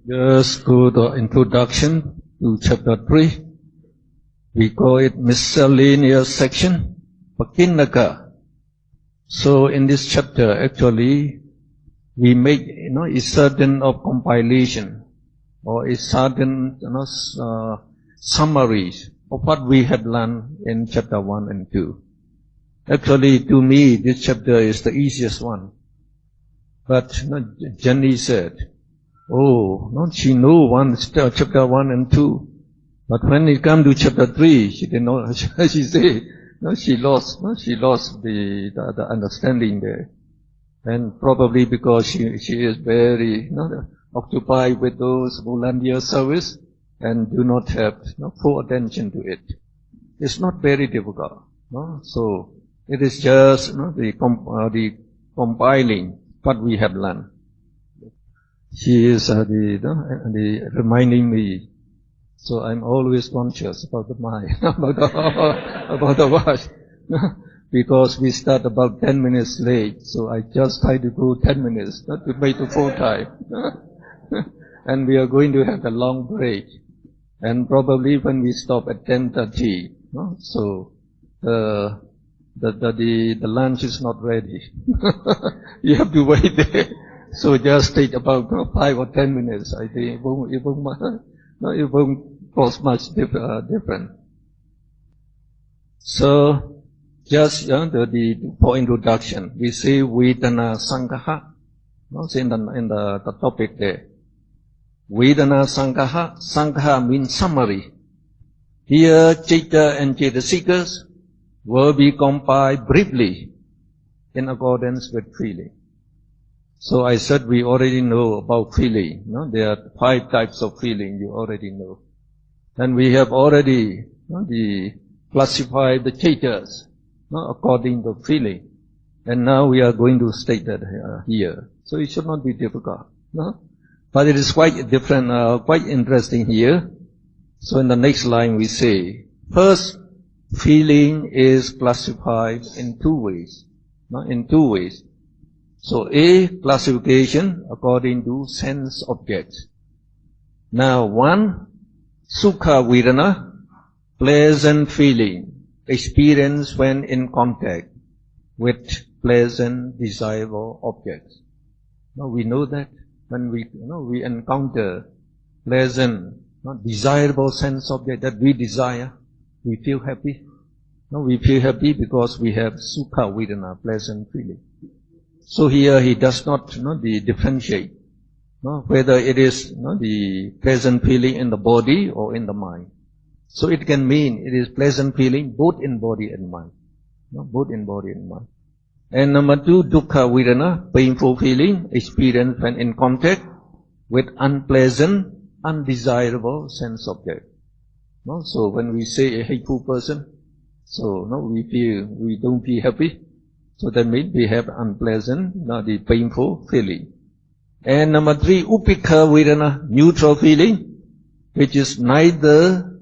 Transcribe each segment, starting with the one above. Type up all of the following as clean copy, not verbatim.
Just go to introduction to chapter 3. We call it miscellaneous section, Pakinaka. So in this chapter, actually, we make, a certain of compilation or a certain, summaries of what we have learned in chapter 1 and 2. Actually, to me, this chapter is the easiest one. But Jenny said, she knew chapter 1 and 2. But when it comes to chapter 3, she did not, she said, she lost the understanding there. And probably because she is very, occupied with those volunteer service and do not have full attention to it. It's not very difficult. So it is just the compiling what we have learned. She is the reminding me. So I'm always conscious about the mind, about the watch. Because we start about 10 minutes late, so I just try to go 10 minutes, not to make the full time. And we are going to have a long break. And probably when we stop at 10:30, so the lunch is not ready. You have to wait there. So just take about 5 or 10 minutes. I think it won't cause much different. So just for introduction, we say Vedana Sangaha. In the topic there. Vedana Sangaha. Sangaha means summary. Here, Chitta and Chetasikas will be compiled briefly in accordance with feeling. So I said we already know about feeling. There are 5 types of feeling you already know. And we have already classified the Chaitas according to feeling. And now we are going to state that here. So it should not be difficult. But it is quite different, quite interesting here. So in the next line we say, first, feeling is classified in 2 ways. In 2 ways. So A, classification according to sense objects. Now 1, Sukha Vedana, pleasant feeling, experience when in contact with pleasant, desirable objects. Now we know that when we encounter pleasant, desirable sense object that we desire, we feel happy. We feel happy because we have Sukha Vedana, pleasant feeling. So here he does not differentiate whether it is the pleasant feeling in the body or in the mind. So it can mean it is pleasant feeling both in body and mind. Both in body and mind. And number 2, Dukkha Vedana, painful feeling, experienced when in contact with unpleasant, undesirable sense object. So when we say a hateful person, so we don't feel happy. So that means we have unpleasant, the painful feeling. And number 3, Upekha Vedana, neutral feeling, which is neither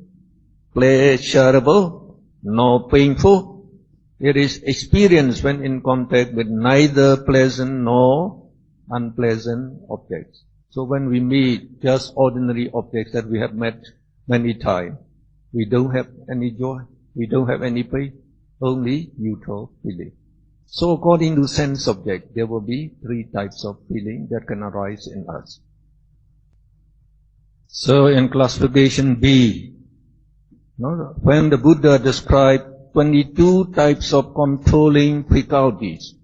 pleasurable nor painful. It is experienced when in contact with neither pleasant nor unpleasant objects. So when we meet just ordinary objects that we have met many times, we don't have any joy, we don't have any pain, only neutral feeling. So according to sense object, there will be 3 types of feeling that can arise in us. So in classification B, when the Buddha described 22 types of controlling faculties,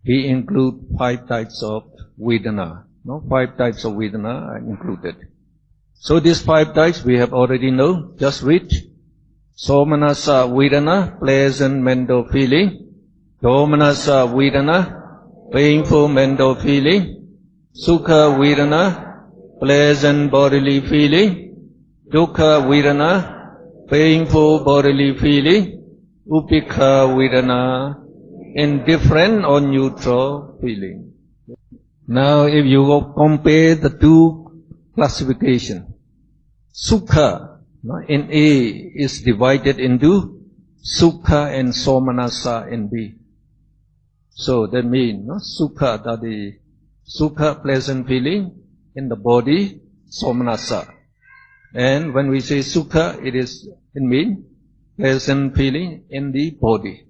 he include 5 types of Vedana. 5 types of Vedana are included. So these 5 types we have already know. Just read. Somanasa Vedana, pleasant mental feeling. Domanasa Vedana, painful mental feeling. Sukha Vedana, pleasant bodily feeling. Dukkha Vedana, painful bodily feeling. Upekha Vedana, indifferent or neutral feeling. Now if you compare the 2 classifications, Sukha in A is divided into Sukha and Somanasa in B. So that means Sukha, that is Sukha, pleasant feeling, in the body, somanasa. And when we say sukha, it means pleasant feeling in the body.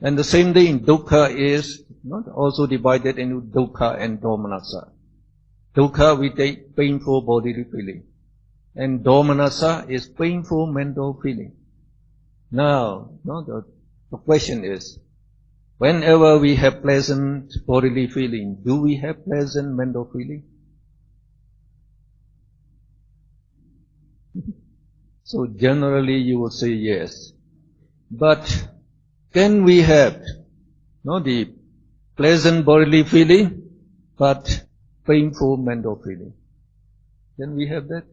And the same thing, dukkha is not also divided into dukkha and domanassa. Dukkha we take painful bodily feeling. And domanassa is painful mental feeling. Now, the question is, whenever we have pleasant bodily feeling, do we have pleasant mental feeling? So generally you will say yes. But can we have the pleasant bodily feeling, but painful mental feeling? Can we have that?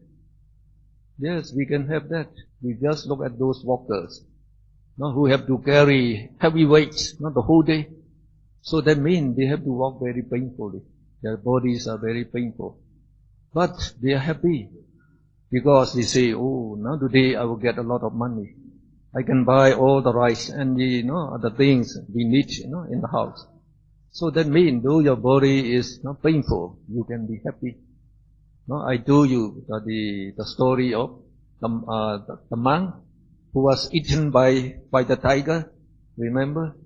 Yes, we can have that. We just look at those walkers who have to carry heavy weights the whole day. So that means they have to walk very painfully. Their bodies are very painful. But they are happy because they say, oh, now today I will get a lot of money. I can buy all the rice and the other things we need in the house. So that means though your body is not painful, you can be happy. I told you the story of the monk who was eaten by the tiger. Remember?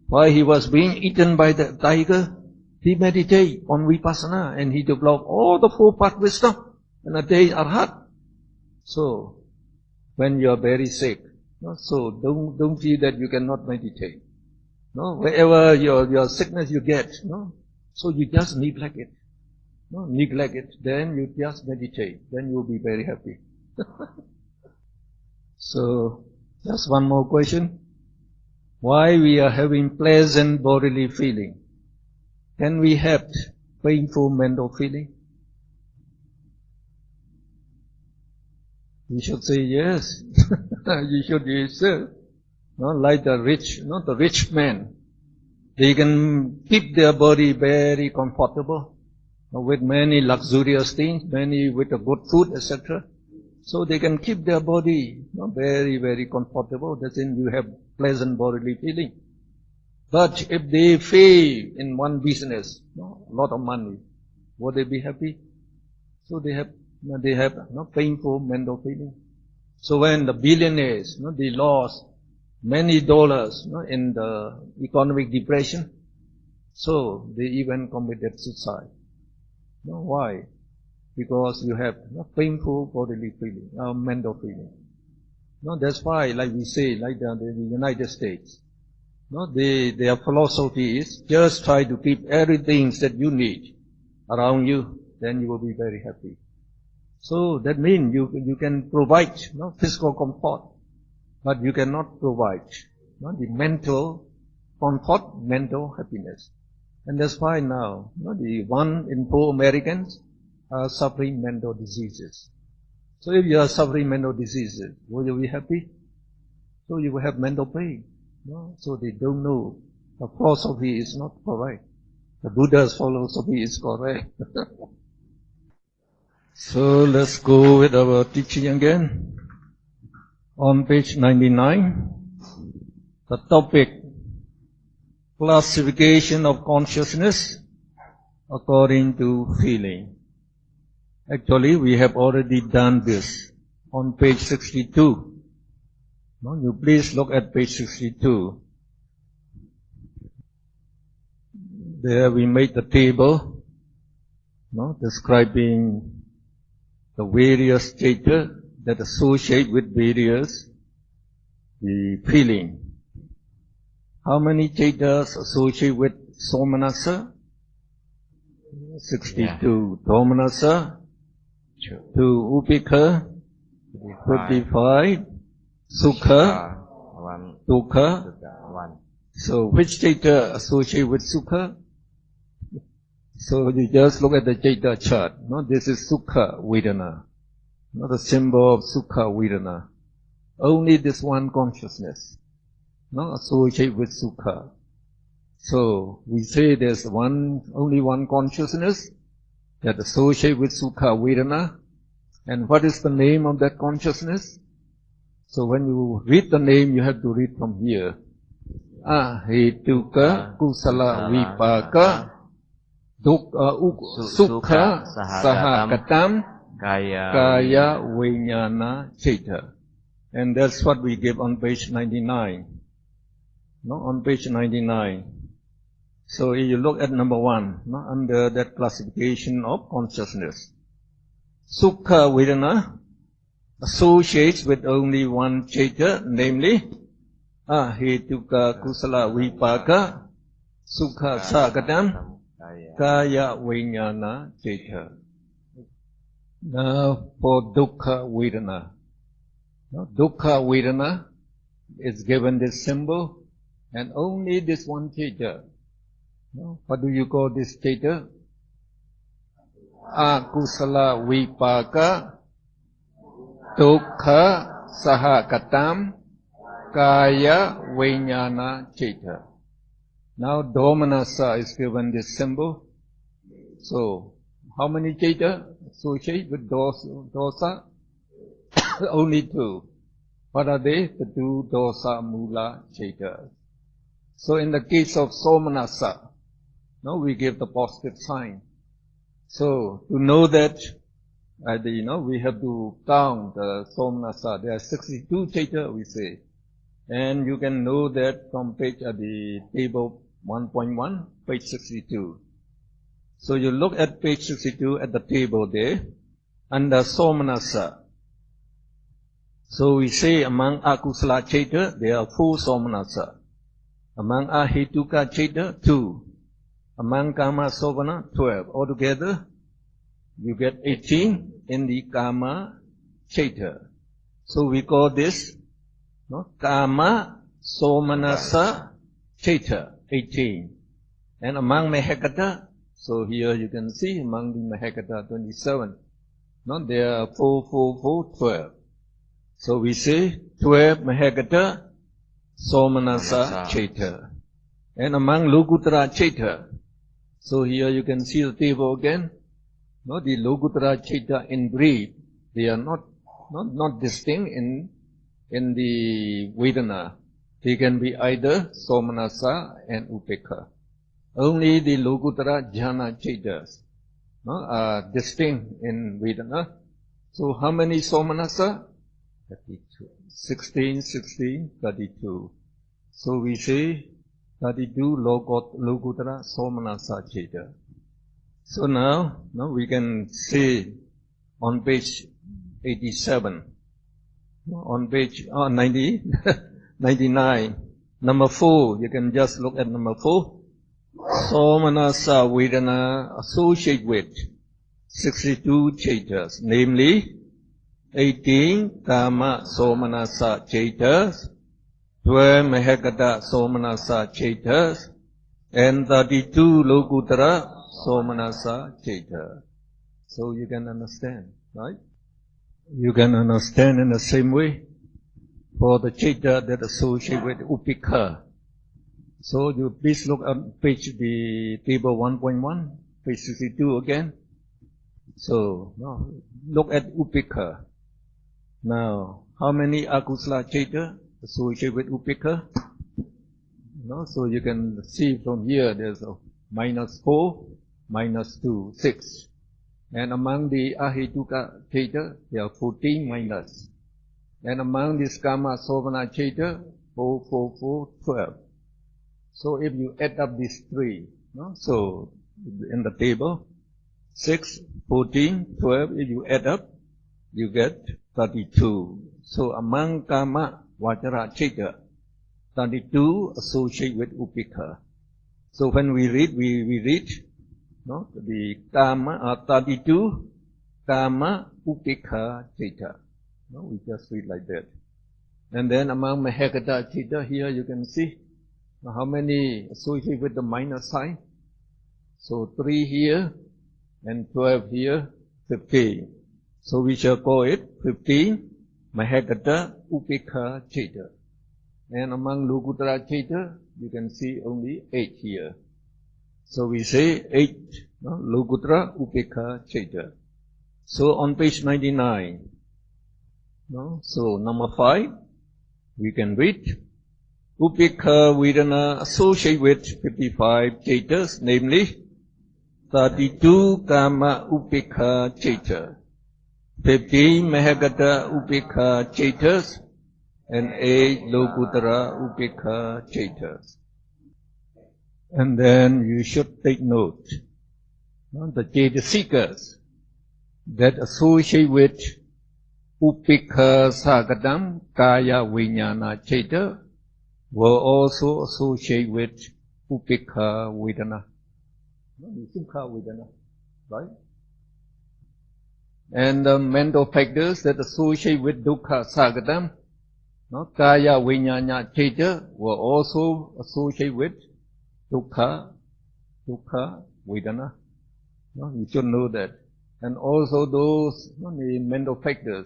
While he was being eaten by the tiger, he meditated on vipassana and he developed all the four-part wisdom and attained arhat. So when you are very sick, so don't feel that you cannot meditate. Wherever your sickness you get, so you just neglect it. Neglect it, then you just meditate, then you'll be very happy. So, just one more question. Why we are having pleasant bodily feeling? Can we have painful mental feeling? You should say yes. You should yourself. Like the rich man. They can keep their body very comfortable with many luxurious things, with a good food, etc. So they can keep their body very, very comfortable. That's in you have pleasant bodily feeling. But if they fail in one business, a lot of money, will they be happy? So they have painful mental feeling. So when the billionaires, they lost many dollars in the economic depression, so they even committed suicide. Why? Because you have painful bodily feeling, mental feeling. That's why, like we say, like the United States, their philosophy is just try to keep everything that you need around you, then you will be very happy. So that means you can provide physical comfort, but you cannot provide the mental comfort, mental happiness. And that's why now the 1 in 4 Americans are suffering mental diseases. So if you are suffering mental diseases, will you be happy? So you will have mental pain. So they don't know the philosophy is not correct. The Buddha's philosophy is correct. So let's go with our teaching again. On page 99, the topic, classification of consciousness according to feeling. Actually, we have already done this on page 62. You please look at page 62. There we made the table, describing the various states that associate with various the feeling. How many chetas associate with somanasa? 62. Domanasa? 2. Upekha? 55. Sukha? 1. Dukkha? 1. So which cheta associate with sukha? So you just look at the cheta chart. This is sukha vedana. The symbol of sukha vedana. Only this one consciousness associate with sukha. So we say there's only one consciousness that associate with sukha vedana. And what is the name of that consciousness? So when you read the name, you have to read from here. Ahetuka kusala vipaka Sukha Sahagatam Kaya Vijnana Citta. And that's what we give on page 99. No, on page 99. So if you look at number 1, no, under that classification of consciousness, Sukha Vedana associates with only one citta, namely Ahetuka Kusala Vipaka Sukha Sagatam Kaya Vijnana Citta. Now for Dukkha Vedana. No, Dukkha Vedana is given this symbol and only this one citta. No, what do you call this citta? Akusala Vipaka Dukkha Sahagatam Kaya Vijnana Citta. Now Domanassa is given this symbol. So how many citta associate with dosa? Only 2. What are they? The 2 dosa mula citta. So in the case of Somanassa, no, we give the positive sign. So to know that, we have to count the Somanassa. There are 62 citta, we say. And you can know that from page at the table 1.1, page 62. So you look at page 62 at the table there, under Somanassa. So we say among Akusala citta, there are 4 Somanassa. Among Ahetuka citta, 2. Among Kama Sovana, 12. Altogether, you get 18 in the Kama citta. So we call this Kama Somanassa citta, 18. And among Mahekata, so here you can see among the Mahekata, 27. There are 4, 4, 4, 12. So we say 12 Mahekata Somanassa citta. And among Lokuttara citta, so here you can see the table again. The Lokuttara citta in brief, they are not distinct in the Vedana. They can be either Somanassa and Upekkha. Only the Lokuttara jhana cittas are distinct in Vedana. So how many Somanassa? 32. 16, 16, 32. So we say 32 Lokuttara Somanassa citta. So now we can see on page 87, on page 90, 99, number 4, you can just look at number 4. Somanassa Vedana associate with 62 cittas, namely 18 Kama Somanassa cittas, 12 Mahekata Somanassa cittas, and 32 Lokuttara Somanassa citta. So you can understand, right? You can understand in the same way for the citta that associate with Upekkha. So you please look at the table 1.1, page 62 again. So now look at Upekkha. Now, how many Akusala citta associate with Upekkha? So you can see from here there's a -4, -2, 6. And among the Ahetuka citta, there are 14 minus. And among the Kama Sovana citta, 4, 4, 4, 12. So if you add up these 3, so in the table, 6, 14, 12, if you add up, you get 32. So among Kama Vajara citta, 32 associate with Upekkha. So when we read, we read the Kama 32 Kama Upekkha citta. We just read like that. And then among Mahekata citta, here you can see how many associate with the minus sign. So 3 here and 12 here, 15. So we shall call it 15 Mahekata Upekkha citta. And among Lokuttara citta, you can see only 8 here. So we say 8 Lokuttara Upekkha citta. So on page 99, so number 5, we can read Upekkha Vedana associate with 55 cittas, namely 32 Kama Upekha Chaita, 15 Mahagata Upekha Chaitas, and 8 Lokutara Upekha Chaitas. And then you should take note, the Chaitasikas that associate with Upekha Sagadam, Kaya Vijnana Chaita, will also associate with Upekha Vedana. Sukha Vedana, right? And the mental factors that associate with Dukkha Sagadam, Kaya Vijnana Chaita, will also associate with Dukkha Vedana. You should know that. And also those the mental factors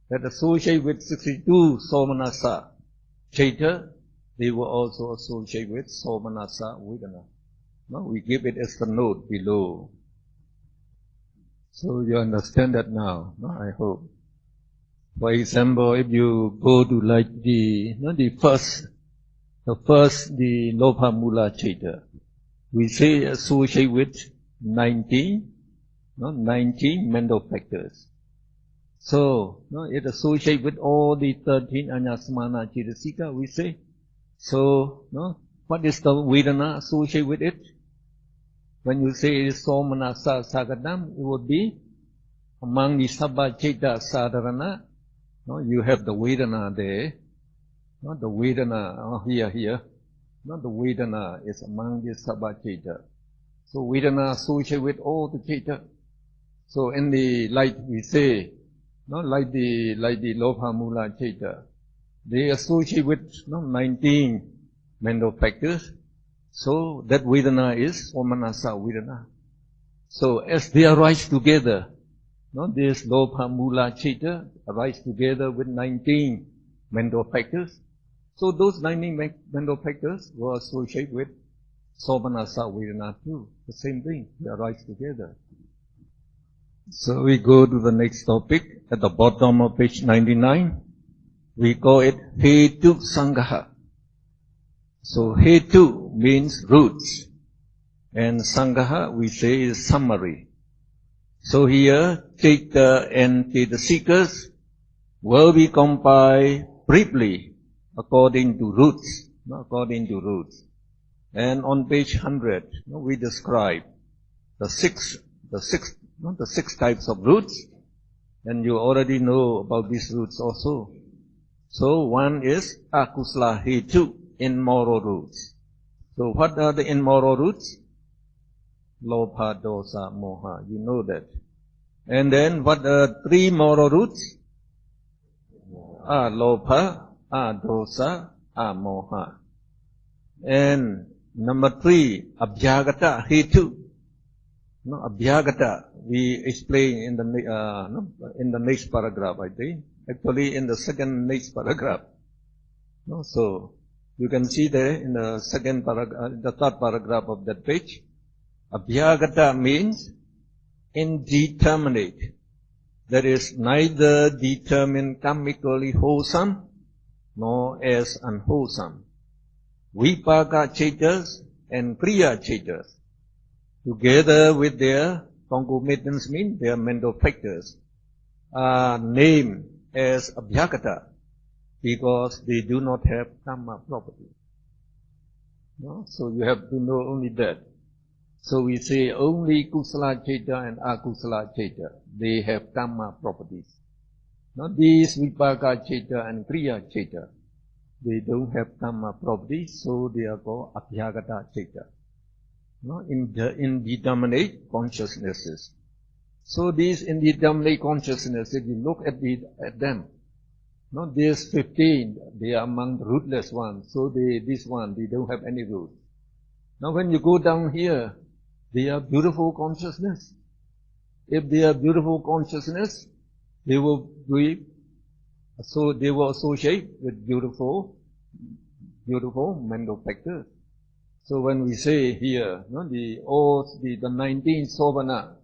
that associate with 62 Somanasa Chaita, they will also associate with Somanasa Vedana. We give it as a note below. So you understand that now, I hope. For example, if you go to like the first, the Lopa Mula Chaita, we say associate with 19 mental factors. So, it associates with all the 13 Anyasamana Chaitasika, we say. So, what is the Vedana associated with it? When you say Somanasa Sagadam, it would be among the Sabba Chaita Sadharana. You have the Vedana there. Not the Vedana here. Not the Vedana is among the Sabba Chaita. So Vedana associated with all the Chaita. So in the like we say, like the Lopa Mula Chaita, they associate with 19 mental factors. So that Vedana is Somanasa Vedana. So as they arise together, this Lopa Mula Chaita arise together with 19 mental factors. So those 19 mental factors were associated with Somanasa Vedana too. The same thing, they arise together. So we go to the next topic at the bottom of page 99. We call it Hetu Sangaha. So Hetu means roots, and Sangaha we say is summary. So here Chaita and Chaitasikas will be compiled briefly according to roots. And on page 100 we describe the six types of roots, and you already know about these roots also. So one is Akusala Hetu, immoral roots. So what are the immoral roots? Lopa, Dosa, Moha. You know that. And then what are 3 moral roots? Lopa, Dosa, Moha. And number 3, Abhyagata Hetu. Abhyagata, we explain in the next paragraph, I think. Actually, in the next paragraph. So you can see there in the the 3rd paragraph of that page. Abhyagata means indeterminate. That is neither determined karmically wholesome nor as unwholesome. Vipaka Chaitas and Kriya Chaitas, together with their concomitants, mean their mental factors, are named as Abhyagata because they do not have karma property. So you have to know only that. So we say only Kusala Chaita and Akusala Chaita, they have karma properties. These Vipaka Chaita and Kriya Chaita, they don't have karma properties, so they are called Abhyagata Chaita. Indeterminate consciousnesses. So these indeterminate consciousnesses, if you look at them, these 15, they are among the rootless ones. So they don't have any root. Now when you go down here, they are beautiful consciousness. If they are beautiful consciousness, they will associate with beautiful mental factors. So when we say here, the 19 Sovana,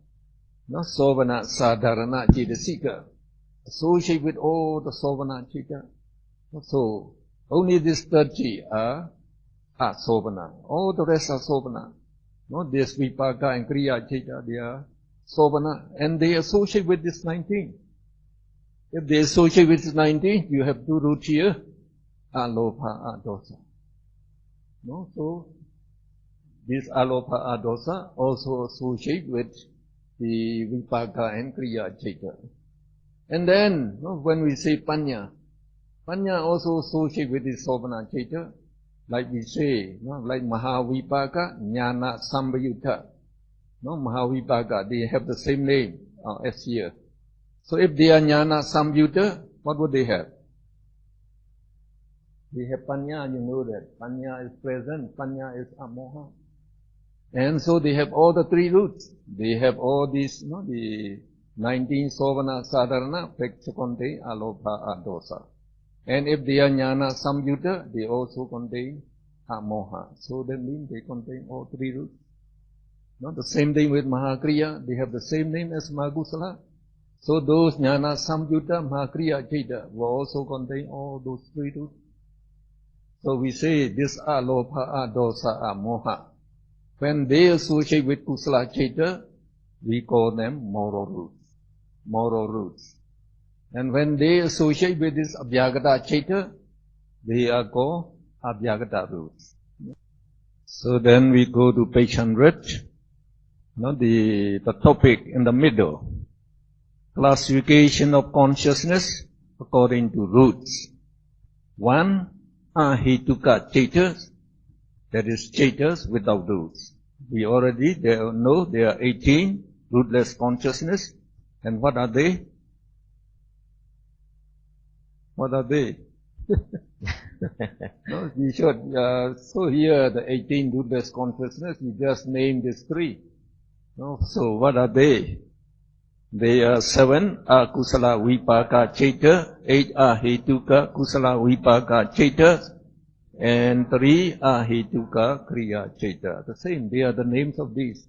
Sovana Sadharana Chaitasika, associate with all the Sovana Chaita. So only these 30 are Sovana. All the rest are Sovana. No, this Vipaka and Kriya Chaita, they are Sovana, and they associate with this 19. If they associate with this 19, you have two roots here, Alopa, Adosa. No, so this Alopa, Adosa also associate with the Vipaka and Kriya Chaita. And then, when we say Panya, Panya also associate with this Sovana Chaita, like we say, like Mahavipaka, Jnana Sambayutta. Mahavipaka, they have the same name as here. So if they are Jnana Sambayutta, what would they have? They have Panya, you know that. Panya is present, Panya is Amoha. And so they have all the three roots. They have all these, the 19 Sovana Sadharana, Pekchakonte, Alopa, Adosa. And if they are Jnana Samyutta, they also contain Amoha. So that means they contain all three roots. The same thing with Mahakriya, they have the same name as Mahagusala. So those Jnana Samyutta, Mahakriya, Chaita will also contain all those three roots. So we say this Alopa, Adosa, Amoha. When they associate with Kusala Chaita, we call them moral roots. Moral roots. And when they associate with this Abhyagata Chaita, they are called Abhyagata roots. So then we go to page 100. The topic in the middle. Classification of consciousness according to roots. 1. Ahituka Chaitas, that is Chaitas without roots. We already know there are 18 rootless consciousness. And what are they? What are they? No, we should. So here the 18 rootless consciousness, we just name these three. No, so what are they? They are 7 Kusala Vipaka Chaita, 8 Ahituka Kusala Vipaka Chaita, and 3 Ahituka Kriya Chaita. The same, they are the names of these.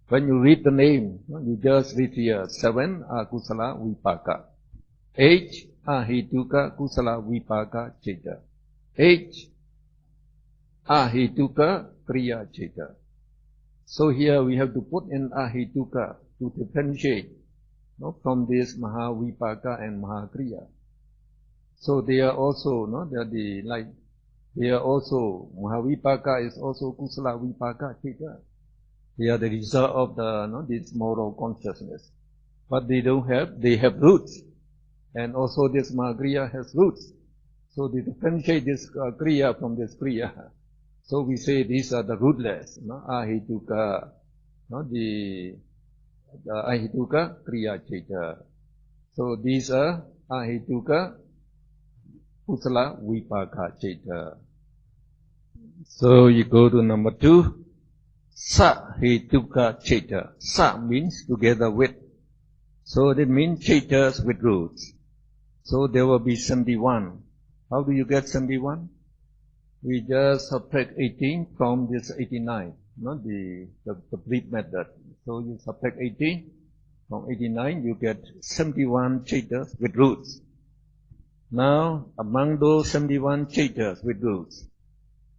When you read the name, you just read here 7 Kusala Vipaka, 8 Ahituka Kusala Vipaka Chaita, 8 Ahituka Kriya Chaita. So here we have to put in Ahituka to differentiate from this Mahavipaka and Mahakriya. So they are also, they are also, Mahavipaka is also Kusala Vipaka Chaita. They are the result of the, this moral consciousness. But they have roots. And also this Mahakriya has roots. So they differentiate this Kriya from this Kriya. So we say these are the rootless, Ahituka, the Ahituka Kriya Chaita. So these are Ahituka Kusala Vipaka Chaita. So you go to number 2. Sahituka Chaita. Sa means together with. So that means Chaitas with roots. So there will be 71. How do you get 71? We just subtract 18 from this 89, the brief method. So you subtract 18 from 89, you get 71 Chaitas with roots. Now, among those 71 Chaitas with roots,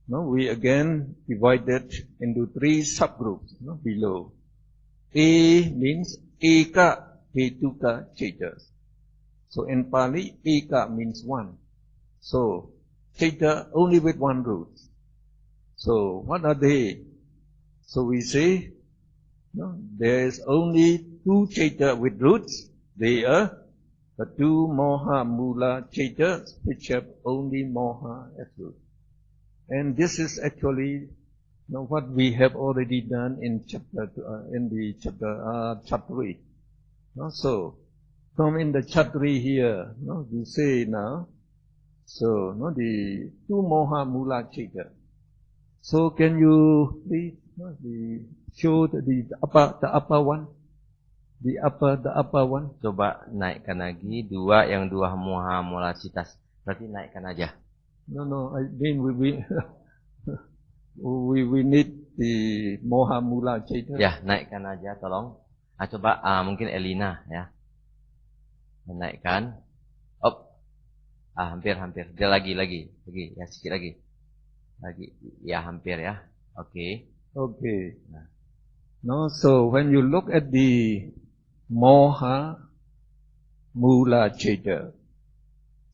we again divide that into 3 subgroups below. A means Eka Hetuka Chaitas. So in Pali, Eka means 1. So Chaita only with 1 root. So what are they? So we say there is only 2 Chaita with roots. They are the 2 Moha Mula Chaitas which have only Moha as root. And this is actually what we have already done in chapter Chatri. So from in the Chatri here, we say now. So the 2 Moha Mula Chaita. So can you please show the upper one? The upper one. Coba naikkan lagi yang 2 Moha Mula Citas. Berarti naikkan aja. No, I mean we need the Moha Mula Chaita. Ya, naikkan aja tolong. Coba mungkin Elina ya. Naikkan. Hampir. Dia lagi. Ya, sedikit lagi. Ya, hampir ya. Oke. Okay. Nah. No, so when you look at the Moha Mula Cheta,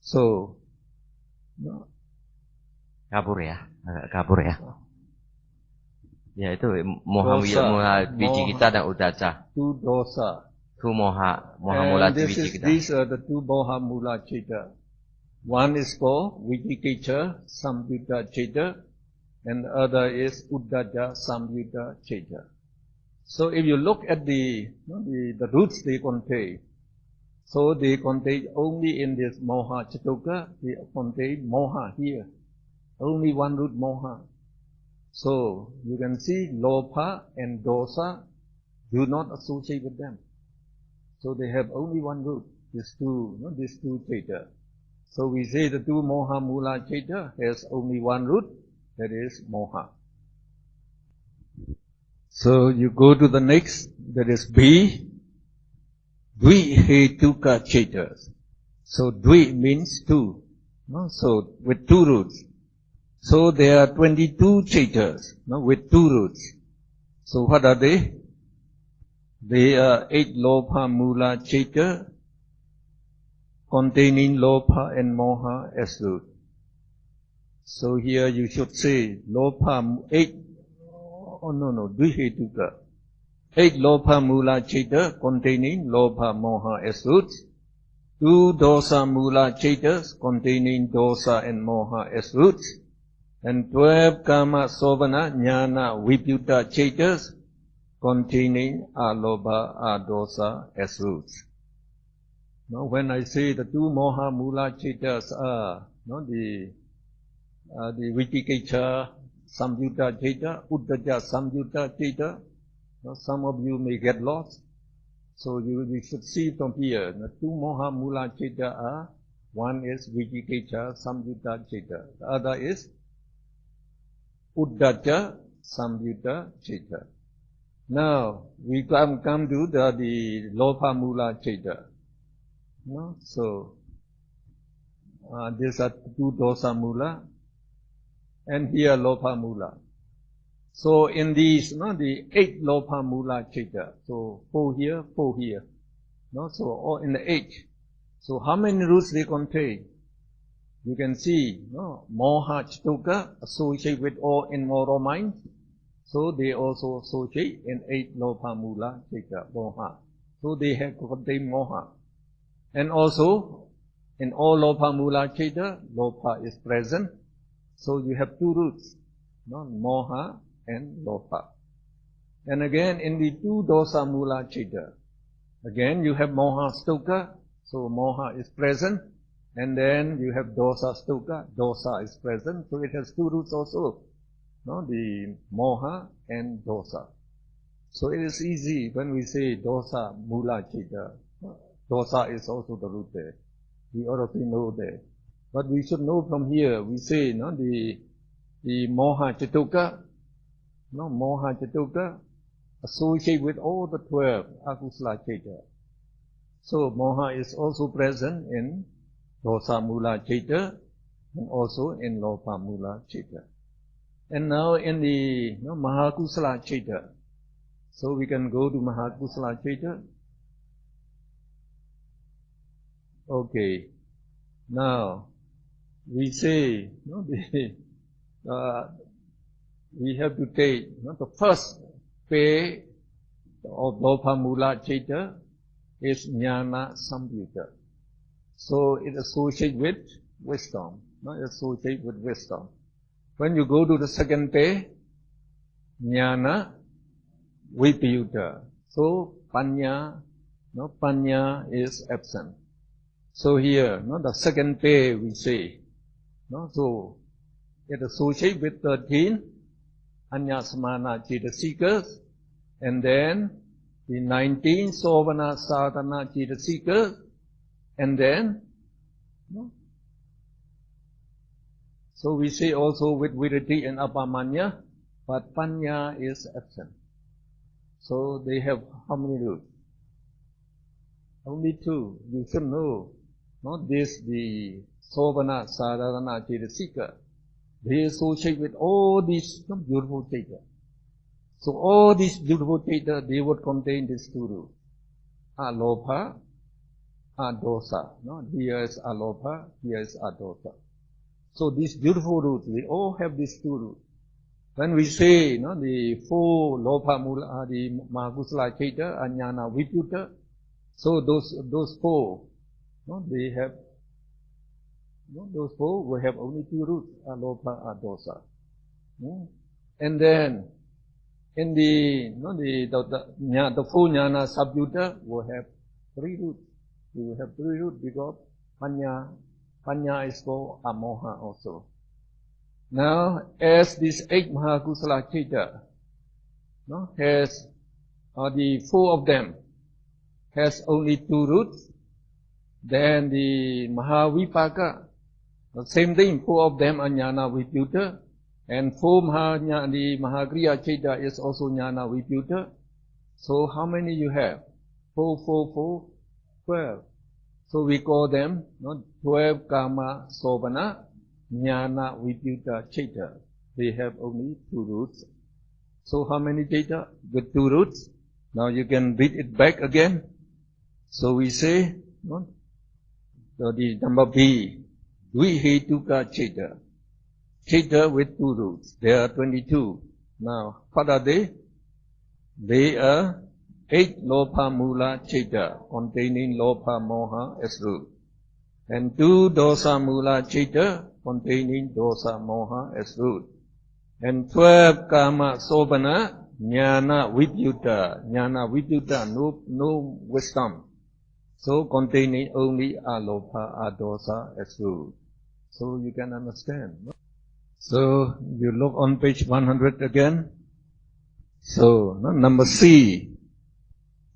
so no, Kabur ya, agak kabur ya. Ya itu moha biji kita dan udaca. Two dosa. Two moha mula biji kita. These are the two Moha Mula Cheta. One is called Vijikicca Samyutta Cheta, and the other is Uddhacca Samyutta Cheta. So if you look at the roots they contain, so they contain only in this Moha Chatuka, they contain Moha here. Only one root Moha. So you can see Lopa and Dosa do not associate with them. So they have only one root, these two Cheta. So we say the two Moha Mula Cheta has only one root, that is Moha. So you go to the next, that is B, Dvihetuka Cheta. So Dvi means two, no? So with two roots. So there are 22 Chetas, no? With two roots. So what are they? They are 8 Lopa Mula Cheta, containing Lopa and Moha as root. So here you should say Lopa 8, Dvihetuka. 8 Lopa Mula Cheta containing Lopa Moha as roots. 2 Dosa Mula Chetas containing Dosa and Moha as roots. And 12 Kama Sovana Jnana Vipyuta Chetas containing Alobha Adosa as roots. Now when I say the two Moha Mula Chetas are the Vijikicca Samyutta Cheta, Uddhacca Samyutta Cheta, some of you may get lost. So you should see from here, the two Moha Mula Cheta are, one is Vijikicca Samyutta Cheta, the other is Uddhacca Samyutta Cheta. Now we come to the Lopa Mula Cheta. No? So these are two Dosa Mula, and here Lopa Mula. So in these, the 8 Lopa Mula Cheta, so 4 here, 4 here, so all in the 8. So how many roots they contain? You can see, Moha Chatuka associate with all immoral minds, so they also associate in 8 Lopa Mula Cheta, Moha. So they have contain Moha. And also, in all Lopa Mula Cheta, Lopa is present, so you have two roots, Moha and Lopa. And again, in the two Dosa Mula Cheta, again you have Moha Stuka, so Moha is present, and then you have Dosa Stuka, Dosa is present, so it has two roots also, the Moha and Dosa. So it is easy when we say Dosa Mula Cheta, Dosa is also the root there. We already know that. But we should know from here, we say, the Moha Chatuka, Moha Chatuka associate with all the 12 Akusala Cheta. So Moha is also present in Dosa Mula Cheta and also in Lopa Mula Cheta. And now in the Mahakusala Cheta. So we can go to Mahakusala Cheta. Okay. Now we say we have to take the first pay of Lopa Mula Cheta is Jnana Samyutta. So it associates with wisdom. Associate with wisdom. When you go to the second pay, Jnana Vipyuta. So Panya, Panya is absent. So here, the second pay we say, so it associates with 13 Anyasamana Chetasika, and then the 19 Sovana Sadhana Chetasika, and then, so we say also with Virati and Apamanya, but Panya is absent. So they have how many roots? Only 2. You should know. The Sovana Sadhana Chetasika. They associate with all these beautiful Cheta. So all these beautiful Chaita, they would contain these two roots. Alopa, Adosa. No? Here is Alopa, here is Adosa. So these beautiful roots, they all have these two roots. When we say, the four Lopa Mula, the Mahakusala Chaita, Jnana Vipyuta, so those four, they have, those four will have only two roots, Alopa, Adosa. And then, in the full Jnana Sabhyuta will have three roots. We will have three roots because Panya is called Amoha also. Now, as this 8 Mahakusala Chaita has, the 4 of them has only 2 roots, then the Mahavipaka, the same thing, 4 of them are Jnana Vipyuta, and 4 the Mahakriya Chaita is also Jnana Vipyuta. So how many you have? 4, 4, 4, 12. So we call them 12 Kama Sobana Jnana Vipyuta Chaita. They have only 2 roots. So how many Chaita with 2 roots? Now you can read it back again. So we say, so the number B, Dvihetuka Chaita. Chaita with 2 roots. There are 22. Now, what are they? They are 8 Lopa Mula Chaita, containing Lopa Moha as root. And 2 Dosa Mula Chaita, containing Dosa Moha as root. And 12 Kama Sobana, Jnana Vipyuta. Jnana Vipyuta, no wisdom. So containing only Alopa, Adosa as root. So you can understand. So you look on page 100 again. So number C.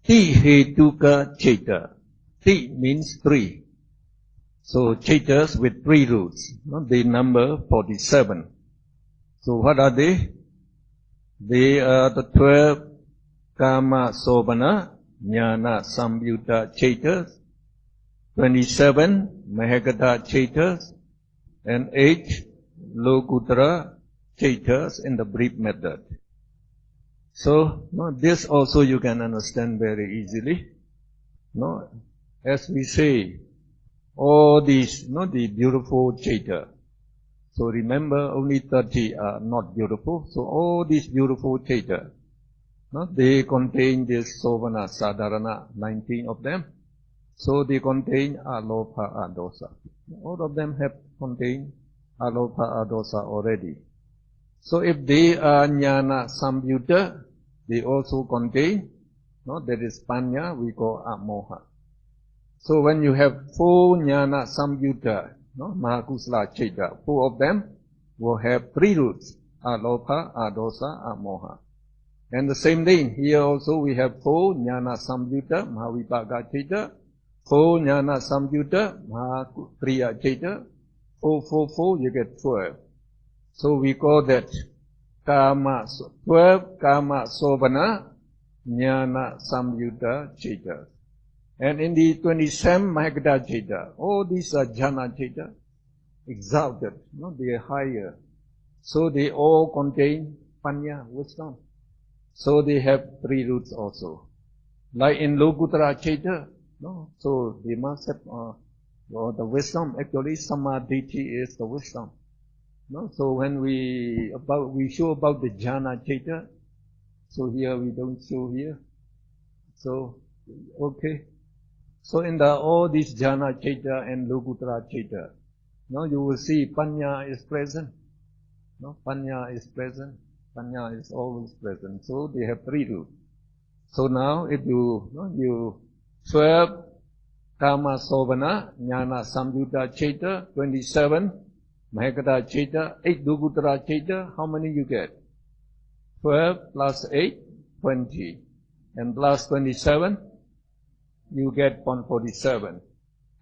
Tihetuka Chaita. Ti means 3. So Chaitas with 3 roots. They number 47. So what are they? They are the 12 Kama Sobana Jnana Samyuta Chaitas, 27 Mahagata Chaitas, and 8 Lokuttara Chaitas in the brief method. So, this also you can understand very easily. As we say, all these, the beautiful Chaita. So remember, only 30 are not beautiful. So all these beautiful Chaita, they contain this Sovana Sadharana, 19 of them. So they contain Alopa Adosa. All of them have contained Alopa Adosa already. So if they are Jnana Samyuta, they also contain, that is Panya, we call Amoha. So when you have 4 Jnana Samyuta, Mahakusala Chaita, 4 of them will have 3 roots, Alopa, Adosa, Amoha. And the same thing, here also we have 4 Jnana Samyuta, Mahavipaka Chaita, 4 Jnana Samyuta, Mahakriya Chaita, 4, 4, 4, you get 12. So we call that 12 Kama Sobana Jnana Samyuta Chaita. And in the 27 Mahagata Chaita, all these are Jhana Chaita, exalted, they are higher. So they all contain Panya, wisdom. So they have 3 roots also. Like in Lokuttara Chaita, so they must have the wisdom. Actually, Samadhi is the wisdom. So when we show about the Jhana Chaita, so here we don't show here. So, okay. So in all these Jhana Chaita and Lokuttara Chaita, you will see Panya is present. Panya is present. Panya is always present. So they have 3 roots. So now if you 12 Kama Sobana, Jnana Samyuta Chaita, 27 Mahagata Chaita, 8 Lokuttara Chaita, how many you get? 12 plus 8, 20. And plus 27, you get 147.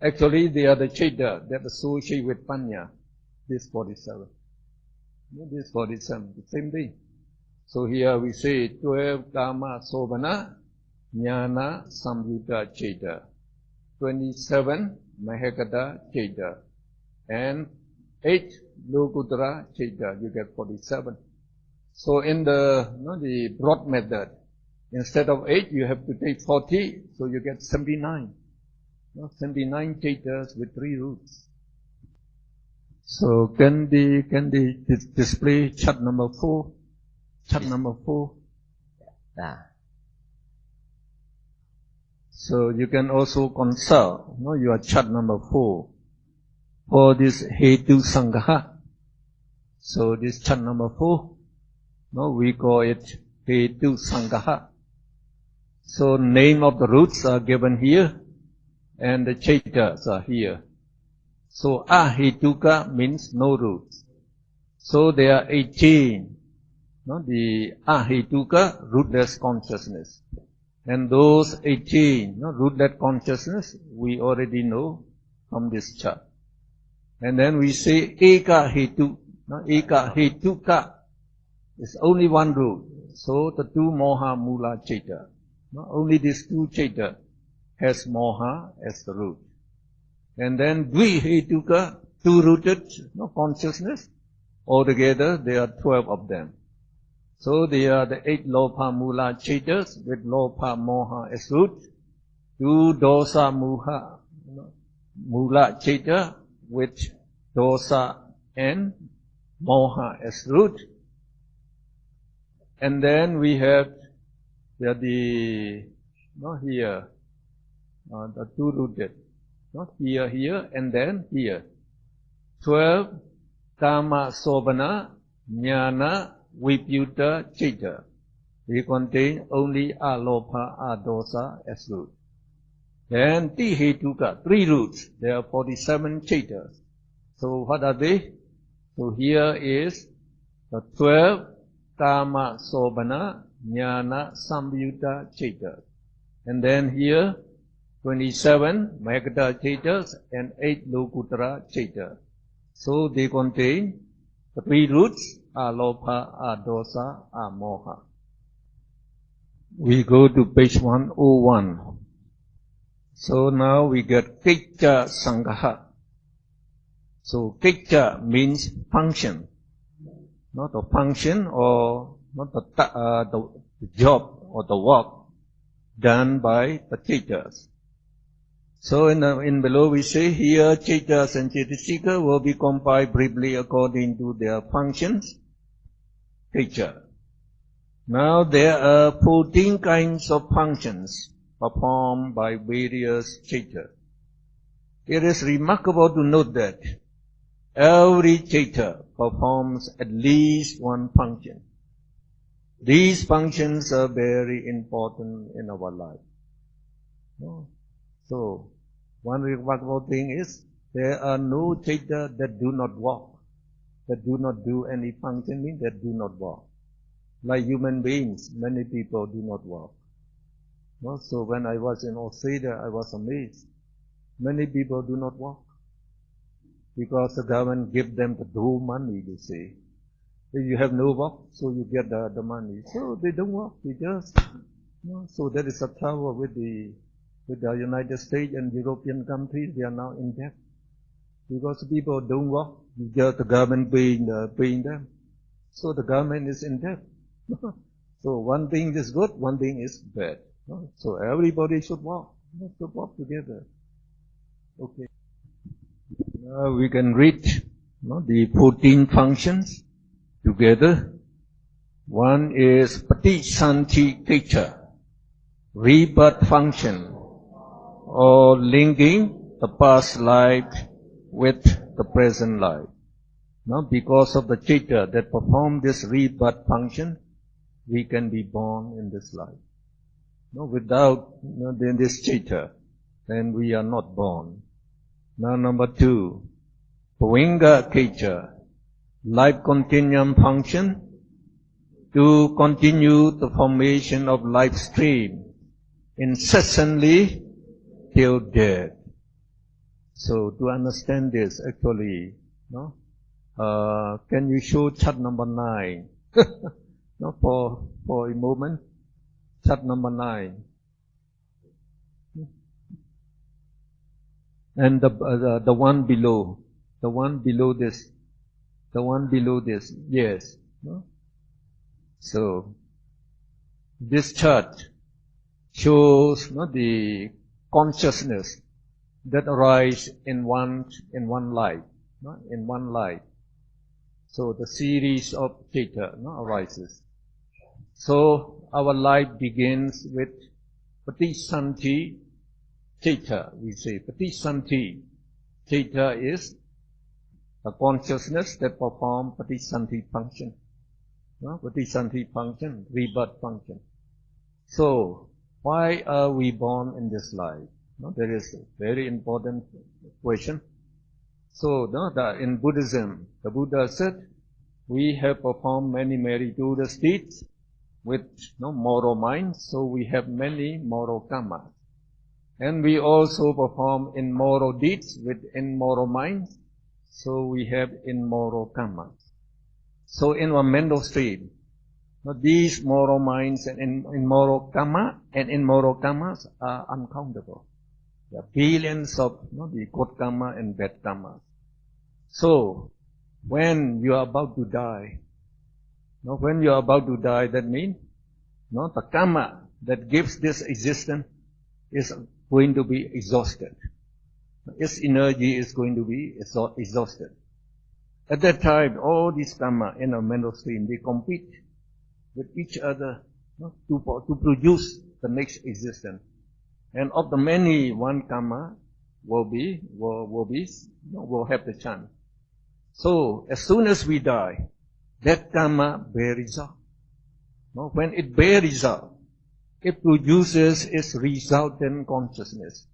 Actually, they are the Chaita that associate with Panya. This 47. This 47, the same thing. So here we say 12 Kama Sobana Jnana Samyuta Chaita, 27 Mahagata Chaita, and 8 Lokuttara Chaita, you get 47. So in the broad method, instead of 8, you have to take 40, so you get 79. 79 chaitras with 3 roots. So can they display chart number 4? Chart number 4. So you can also consult your chart number 4 for this Hetu Sangaha. So this chart number 4, we call it Hetu Sangaha. So name of the roots are given here, and the chaitas are here. So Ahetuka means no roots. So there are 18. The Ahetuka, rootless consciousness. And those 18 rootless consciousness, we already know from this chart. And then we say Eka Hetu. Eka Hetuka is only one root. So the 2 Moha Mula Chaita. Only these 2 Chaita has Moha as the root. And then Dvihetuka, 2-rooted consciousness. Altogether there are 12 of them. So they are the 8 Lopa Mula Chaitas with Lopa Moha as root. 2 Dosa Mula Chaita with Dosa and Moha as root. And then we have the 2-rooted. Here, and then here. 12 Kama Sobana Jnana Vipyuta Chaita. They contain only Alopa, Adosa as root. Then Tihetuka, 3 roots. There are 47 Chaitas. So what are they? So here is the 12 Kama Sobana Jnana Samyuta Chaitas. And then here 27 Magada Chaitas and 8 Lokuttara Chaitas. So they contain 3 roots, Alopa, Adosa, Amoha. We go to page 101. So now we get Kicca Sangaha. So Kicca means function. Not a function or not the job or the work done by the Chaitas. So in below we say here Chaitas and Chaitasika will be compiled briefly according to their functions. Kicca. Now there are 14 kinds of functions performed by various Chaitas. It is remarkable to note that every Chaita performs at least one function. These functions are very important in our life. So, one remarkable thing is, there are no Chaita that do not walk, that do not do any function, means that do not walk. Like human beings, many people do not walk. So when I was in Australia, I was amazed. Many people do not walk. Because the government give them the dole money, they say. If you have no work, so you get the money. So they don't work, they just, so that is a trouble with the United States and European countries. They are now in debt. Because people don't work, just the government paying them. So the government is in debt. So one thing is good, one thing is bad. So everybody should work. Should work together. Okay. Now we can read the 14 functions together. One is Patisanti Kicca, rebirth function, or linking the past life with the present life. Now because of the Chaita that perform this rebirth function, we can be born in this life. Without this Chaita, then we are not born. Now number 2, Pavinga Kicca, life continuum function, to continue the formation of life stream incessantly till death. So to understand this, actually, can you show chart number 9? For a moment, chart number 9. And the one below this, yes. So this chart shows the consciousness that arise in one life, in one life. So the series of theta arises. So our life begins with Patisanti theta. We say Patisanti theta is a consciousness that performs Patisanti function. Patisanti function, rebirth function. So why are we born in this life? There is a very important question. So in Buddhism, the Buddha said, we have performed many meritorious deeds with moral mind, so we have many moral karma. And we also perform immoral deeds with immoral mind, so we have immoral karma. So in our mental state, these moral minds and immoral karma and immoral karmas are uncountable. There are billions of the good karma and bad karma. So when you are about to die, that means the karma that gives this existence is going to be exhausted. Its energy is going to be exhausted. At that time, all these karma in a mental stream, they compete with each other to produce the next existence. And of the many, one karma will have the chance. So as soon as we die, that karma bear result. When it bear result, it produces its resultant consciousness.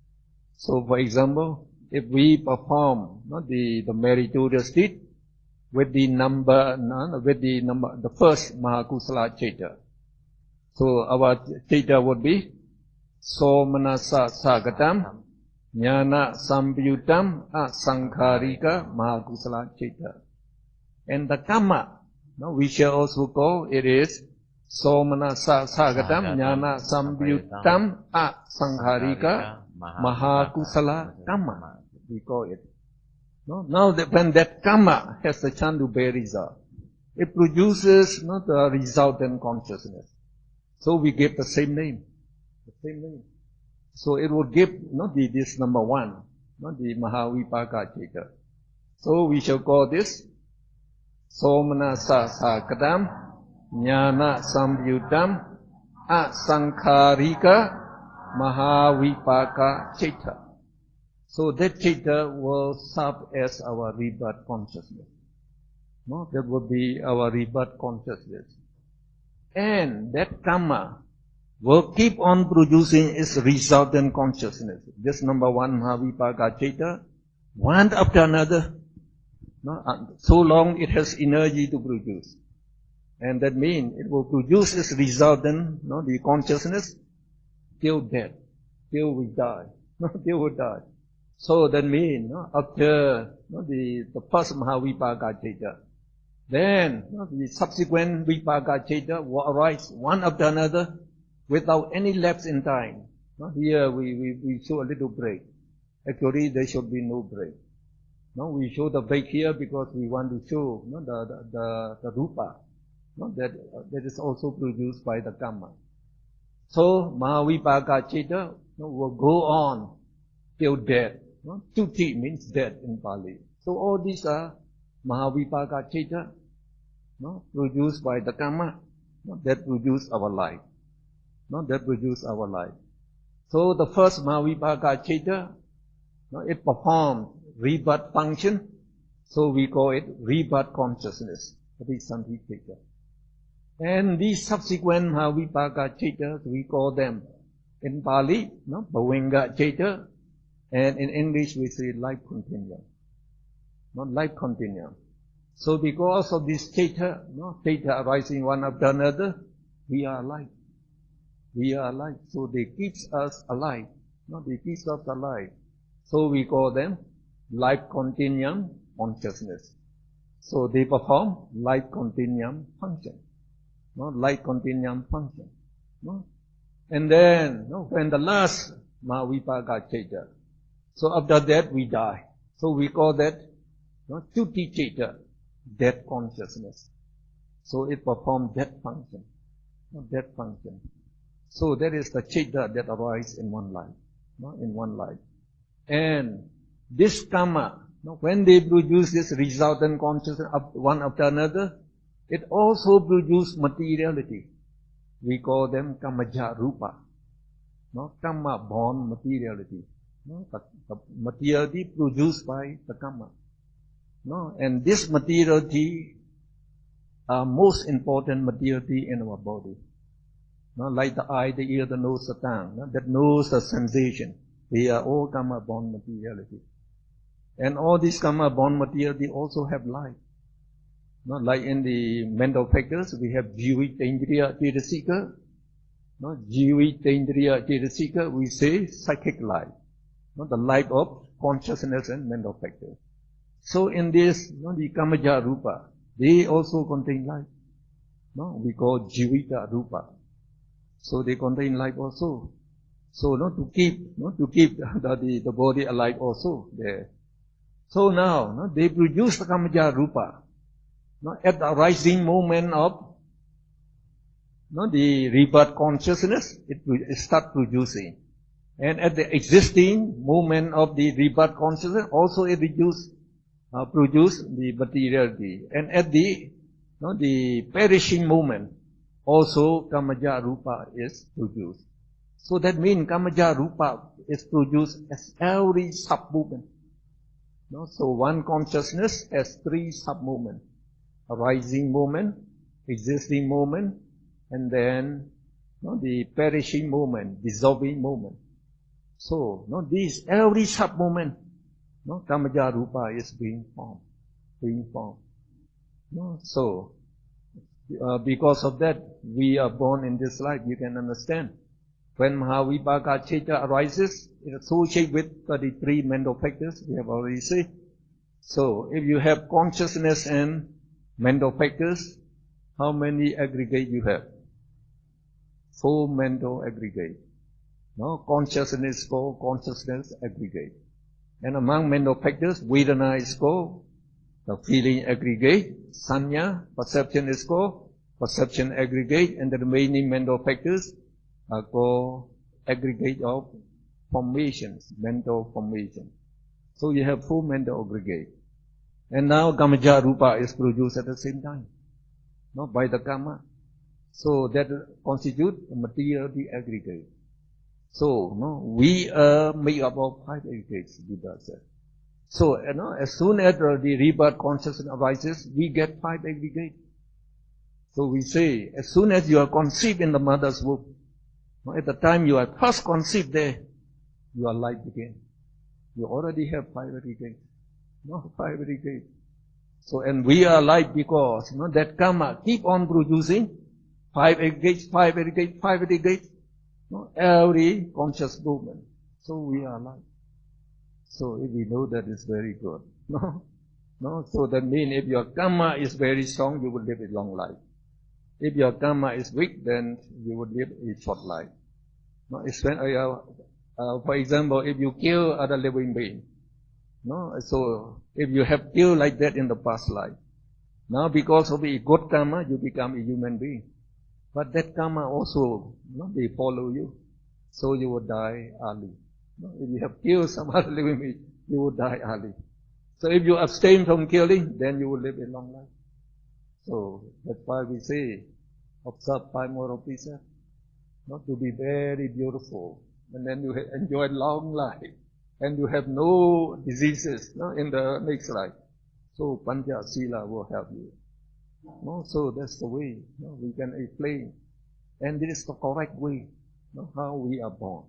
So for example, if we perform the meritorious deed with the first Mahakusala Chaita, so our Chaita would be Somanasa Sagatam Jnana Sambhyutam Asankharika Mahakusala Chaita. And the karma, we shall also call it is Somanasa Sagatam Jnana Sambhyutam Asankharika Mahakusala karma. We call it. Now that when that karma has the chance to bear result, it produces the resultant consciousness. So we give the same name. So it will give this number one, the Mahavipaka Chaita. So we shall call this Somanasa Sagatam Jnana Sambhyutam Asankharika Mahavipaka Chaita. So that Chaita will serve as our rebirth consciousness. That would be our rebirth consciousness. And that karma will keep on producing its resultant consciousness. This number one Mahavipaka Chaita, one after another. So long it has energy to produce. And that means it will produce its resultant, the consciousness, till death, till we die, till we die. So that means after the first Mahavipaka Chaita, then the subsequent Vipaka Chaita will arise one after another without any lapse in time. Here we show a little break. Actually, there should be no break. We show the break here because we want to show the rupa that is also produced by the karma. So Mahavipaka Chaita will go on till death. Chuti means death in Pali. So all these are Mahavipaka Chaita produced by the karma that produce our life. That produce our life. So the first Mahavipaka Chaita, it performs rebirth function. So we call it rebirth consciousness. That is Santi Chaita. And these subsequent Mahavipaka Chaita, we call them in Pali, Bhavinga Chaita, and in English we say life continuum. Life continuum. So because of this Chaita, Chaita arising one after another, we are alive. We are alive. So they keep us alive. They keep us alive. So we call them life continuum consciousness. So they perform life continuum function. Life continuum function. And then, when the last Mahavipaka Chaita, so after that we die. So we call that Chuti Chaita, death consciousness. So it performs that function. That function. So that is the chitta that arises in one life. In one life. And this karma, when they produce this resultant consciousness one after another, it also produces materiality. We call them kamaja rupa. Karma born materiality. The materiality produced by the karma. And this materiality are most important materiality in our body. Like the eye, the ear, the nose, the tongue, that knows the sensation. They are all karma born materiality. And all these karma born materiality also have life. Like in the mental factors, we have jivi, tendriya, cetasika. Jivi, tendriya, cetasika, we say psychic life. The life of consciousness and mental factors. So in this, the kamaja rupa, they also contain life. We call jivita rupa. So they contain life also. So to keep the body alive also there. So now they produce the kamaja rupa. At the rising moment of the rebirth consciousness, it start producing. And at the existing moment of the rebirth consciousness, also it produce the materiality. And at the perishing moment, also kamaja rupa is produced. So that means kamaja rupa is produced as every sub-movement. So one consciousness has three sub-movements. Arising moment, existing moment, and then the perishing moment, dissolving moment. So every sub-moment, kamaja rupa is being formed. So because of that, we are born in this life. You can understand. When Mahavibhaka Chitta arises, it is associated with 33 mental factors, we have already said. So, if you have consciousness and mental factors, how many aggregate you have? 4 mental aggregate. Consciousness is called consciousness aggregate. And among mental factors, Vedana is called the feeling aggregate, Sanya, perception is called perception aggregate, and the remaining mental factors are called aggregate of formations, mental formation. So you have 4 mental aggregate. And now kamaja rupa is produced at the same time, by the karma. So that constitutes a materiality aggregate. So we are made up of 5 aggregates, Buddha said. So as soon as the rebirth consciousness arises, we get 5 aggregates. So we say, as soon as you are conceived in the mother's womb, at the time you are first conceived there, your life begins. You already have 5 aggregates. 5 aggregates. So, and we are alive because, that karma keep on producing 5 aggregates, 5 aggregates, 5 aggregates, every conscious movement. So we are alive. So if we know that, is very good. So that means if your karma is very strong, you will live a long life. If your karma is weak, then you will live a short life. For example, if you kill other living being, so if you have killed like that in the past life, now because of a good karma, you become a human being. But that karma also, they follow you, so you will die early. If you have killed some other living being, you will die early. So if you abstain from killing, then you will live a long life. So that's why we say, observe 5 moral precepts, to be very beautiful, and then you enjoy long life, and you have no diseases in the next life. So Panja Sila will help you. So that's the way we can explain, and this is the correct way how we are born.